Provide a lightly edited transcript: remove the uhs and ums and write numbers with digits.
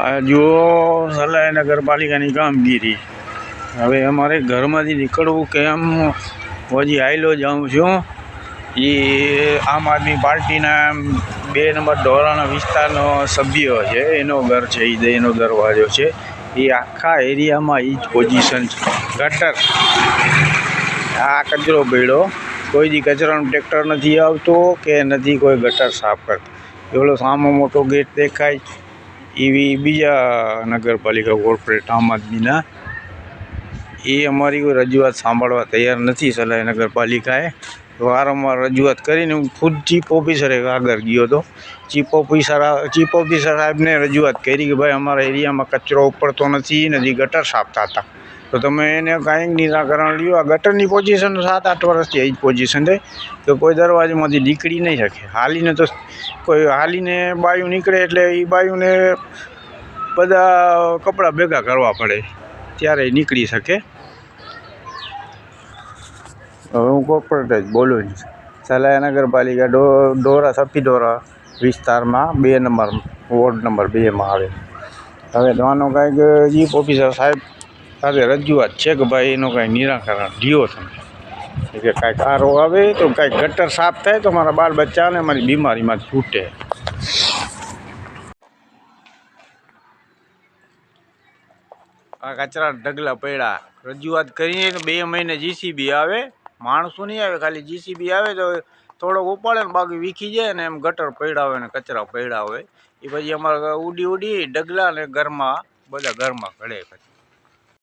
આ જુઓ સલાહ નગરપાલિકાની કામગીરી. હવે અમારે ઘરમાંથી નીકળવું કેમ, હજી આયલો જાઉં છું. એ આમ આદમી પાર્ટીના 2 નંબર ઢોરાણા વિસ્તારનો સભ્ય છે, એનો ઘર છે, એનો દરવાજો છે. એ આખા એરિયામાં એ જ પોઝિશન છે. ગટર આ કચરો પડ્યો, કોઈ દી કચરાનું ટ્રેક્ટર નથી આવતો કે નથી કોઈ ગટર સાફ કરતો. એવડો સામો મોટો ગેટ દેખાય એવી બીજા નગરપાલિકા કોર્પોરેટ આમ આદમીના, એ અમારી કોઈ રજૂઆત સાંભળવા તૈયાર નથી. સલાહ નગરપાલિકાએ વારંવાર રજૂઆત કરીને હું ખુદ ચીફ ઓફિસરે આગળ ગયો હતો. ચીફ ઓફિસર સાહેબને રજૂઆત કરી કે ભાઈ અમારા એરિયામાં કચરો ઉપડતો નથી ગટર સાફ થતા, તો તમે એને કાંઈક નિરાકરણ લ્યો. આ ગટરની પોઝિશન 7-8 વર્ષથી એ જ પોઝિશન છે કે કોઈ દરવાજામાંથી નીકળી નહીં શકે. હાલીને તો કોઈ હાલીને બાયું નીકળે એટલે એ બાયુંને બધા કપડાં ભેગા કરવા પડે ત્યારે નીકળી શકે. હવે હું કોર્પોરેટ જ બોલું છું. સલાહ નગરપાલિકા ડોરા સફીડોરા વિસ્તારમાં 2 નંબર વોર્ડ નંબર 2માં આવે. હવે તો આનો કાંઈક ચીફ ઓફિસર સાહેબ સાથે રજૂઆત છે કે ભાઈ એનું કાંઈ નિરાકરણ લ્યો તમે, કે કાંઈક આરો આવે તો કાંઈક ગટર સાફ થાય તો મારા બાળ બચ્ચાને મારી બીમારીમાં છૂટે. આ કચરા ઢગલા પડ્યા, રજૂઆત કરીને 2 મહિને જીસીબી આવે, માણસો નહીં આવે, ખાલી જીસીબી આવે તો થોડોક ઉપાડે ને બાકી વીખી જાય ને એમ ગટર પડ્યા હોય ને કચરા પડ્યા હોય. એ પછી અમારે ઉડી ઢગલા ને ઘરમાં બધા ઘરમાં ઘડે.